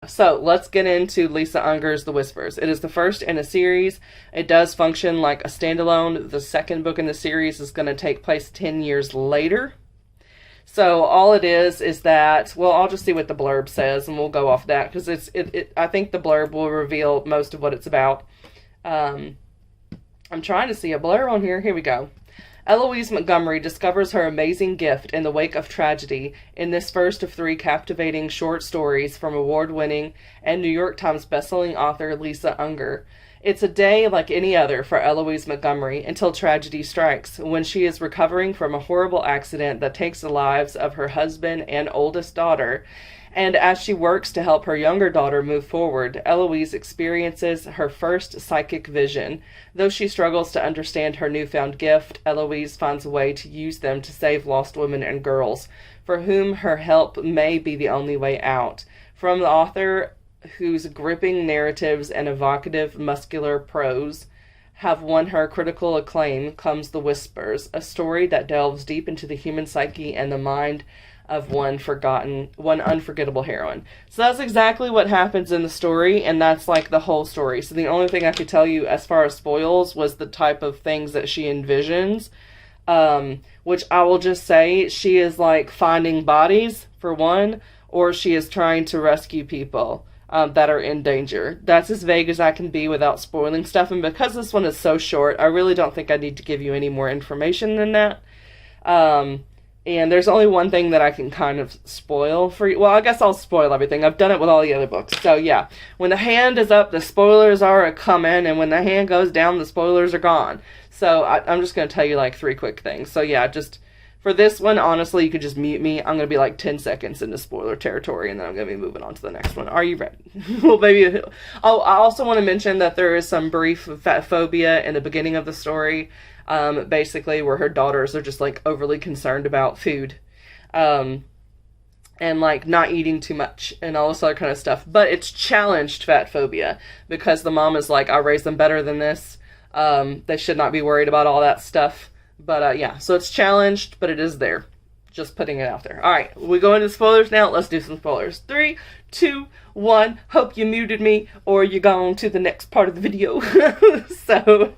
So let's get into Lisa Unger's The Whispers. It is the first in a series. It does function like a standalone. The second book in the series is going to take place 10 years later. So all it is that, well, I'll just see what the blurb says and we'll go off that because I think the blurb will reveal most of what it's about. I'm trying to see a blurb on here. Here we go. Eloise Montgomery discovers her amazing gift in the wake of tragedy in this first of 3 captivating short stories from award-winning and New York Times bestselling author Lisa Unger. It's a day like any other for Eloise Montgomery until tragedy strikes, when she is recovering from a horrible accident that takes the lives of her husband and oldest daughter. And as she works to help her younger daughter move forward, Eloise experiences her first psychic vision. Though she struggles to understand her newfound gift, Eloise finds a way to use them to save lost women and girls, for whom her help may be the only way out. From the author, whose gripping narratives and evocative muscular prose have won her critical acclaim, comes The Whispers, a story that delves deep into the human psyche and the mind of one unforgettable heroine. So that's exactly what happens in the story, and that's like the whole story. So the only thing I could tell you as far as spoils was the type of things that she envisions, which I will just say she is like finding bodies, for one, or she is trying to rescue people that are in danger. That's as vague as I can be without spoiling stuff, and because this one is so short, I really don't think I need to give you any more information than that. And there's only one thing that I can kind of spoil for you. Well, I guess I'll spoil everything. I've done it with all the other books. So, yeah. When the hand is up, the spoilers are a-coming. And when the hand goes down, the spoilers are gone. So, I'm just going to tell you, like, 3 quick things. So, yeah, just for this one, honestly, you could just mute me. I'm going to be, like, 10 seconds into spoiler territory. And then I'm going to be moving on to the next one. Are you ready? Well, maybe. Oh, I also want to mention that there is some brief fat phobia in the beginning of the story. Basically where her daughters are just like overly concerned about food, and like not eating too much and all this other kind of stuff. But it's challenged fat phobia because the mom is like, I raised them better than this. They should not be worried about all that stuff. But yeah, so it's challenged, but it is there. Just putting it out there. All right, we go into spoilers now. Let's do some spoilers. 3, 2, 1. Hope you muted me or you're going to the next part of the video. So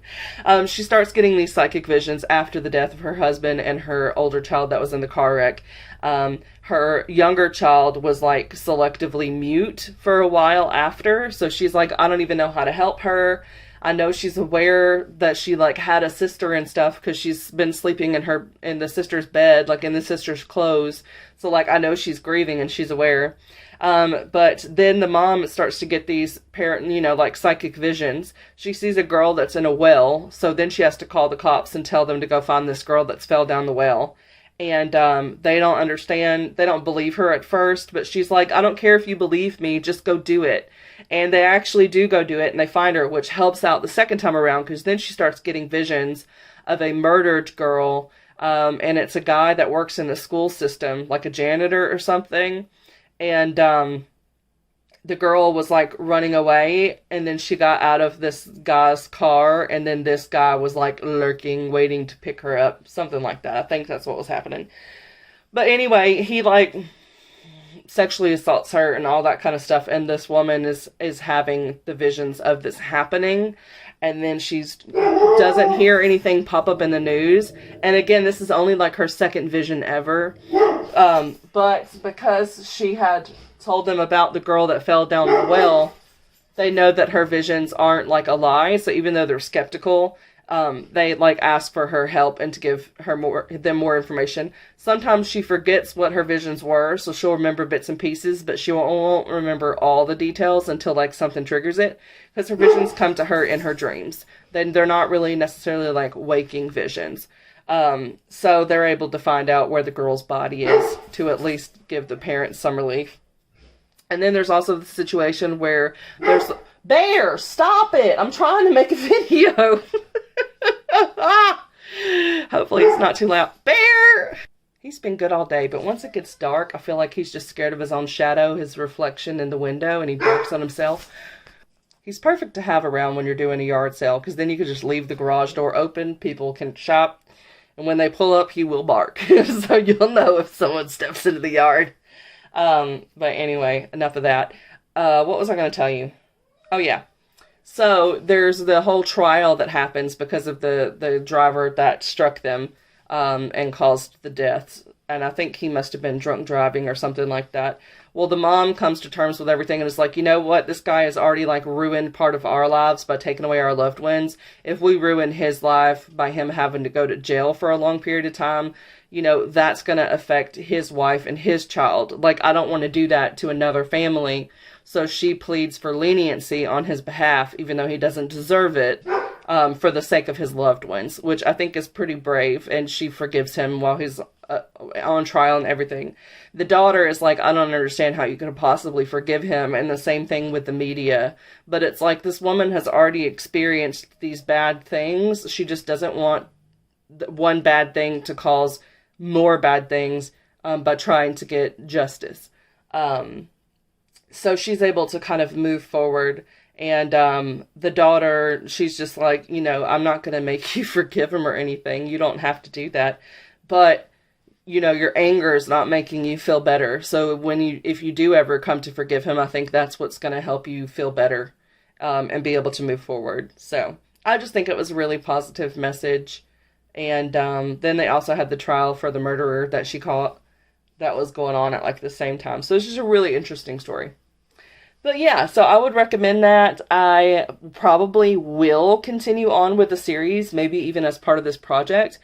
she starts getting these psychic visions after the death of her husband and her older child that was in the car wreck. Her younger child was like selectively mute for a while after. So she's like, I don't even know how to help her. I know she's aware that she like had a sister and stuff because she's been sleeping in the sister's bed, like in the sister's clothes. So like I know she's grieving and she's aware. But then the mom starts to get these like psychic visions. She sees a girl that's in a well. So then she has to call the cops and tell them to go find this girl that's fell down the well. And they don't understand. They don't believe her at first. But she's like, I don't care if you believe me. Just go do it. And they actually do go do it. And they find her, which helps out the second time around. Because then she starts getting visions of a murdered girl. And it's a guy that works in the school system, like a janitor or something. And the girl was like running away, and then she got out of this guy's car, and then this guy was like lurking, waiting to pick her up. Something like that. I think that's what was happening. But anyway, he like sexually assaults her and all that kind of stuff, and this woman is having the visions of this happening. And then she doesn't hear anything pop up in the news. And again, this is only like her second vision ever. But because she had told them about the girl that fell down the well, they know that her visions aren't like a lie. So even though they're skeptical, they like ask for her help and to give her more information. Sometimes she forgets what her visions were, so she'll remember bits and pieces, but she won't remember all the details until like something triggers it, because her visions come to her in her dreams. Then they're not really necessarily like waking visions. So they're able to find out where the girl's body is to at least give the parents some relief. And then there's also the situation where there's Bear, stop it! I'm trying to make a video. Hopefully it's not too loud. Bear! He's been good all day, but once it gets dark, I feel like he's just scared of his own shadow, his reflection in the window, and he barks on himself. He's perfect to have around when you're doing a yard sale, because then you can just leave the garage door open, people can shop, and when they pull up, he will bark. So you'll know if someone steps into the yard. But anyway, enough of that. What was I going to tell you? Oh, yeah. So there's the whole trial that happens because of the driver that struck them and caused the deaths. And I think he must have been drunk driving or something like that. Well, the mom comes to terms with everything and is like, you know what? This guy has already like ruined part of our lives by taking away our loved ones. If we ruin his life by him having to go to jail for a long period of time, that's going to affect his wife and his child. Like, I don't want to do that to another family. So she pleads for leniency on his behalf, even though he doesn't deserve it, for the sake of his loved ones, which I think is pretty brave. And she forgives him while he's on trial and everything. The daughter is like, I don't understand how you could possibly forgive him. And the same thing with the media. But it's like this woman has already experienced these bad things. She just doesn't want one bad thing to cause more bad things by trying to get justice. So she's able to kind of move forward. And the daughter, she's just like, I'm not going to make you forgive him or anything. You don't have to do that. But, your anger is not making you feel better. So if you do ever come to forgive him, I think that's what's going to help you feel better and be able to move forward. So I just think it was a really positive message. And then they also had the trial for the murderer that she caught that was going on at like the same time. So it's just a really interesting story. But yeah, so I would recommend that. I probably will continue on with the series, maybe even as part of this project.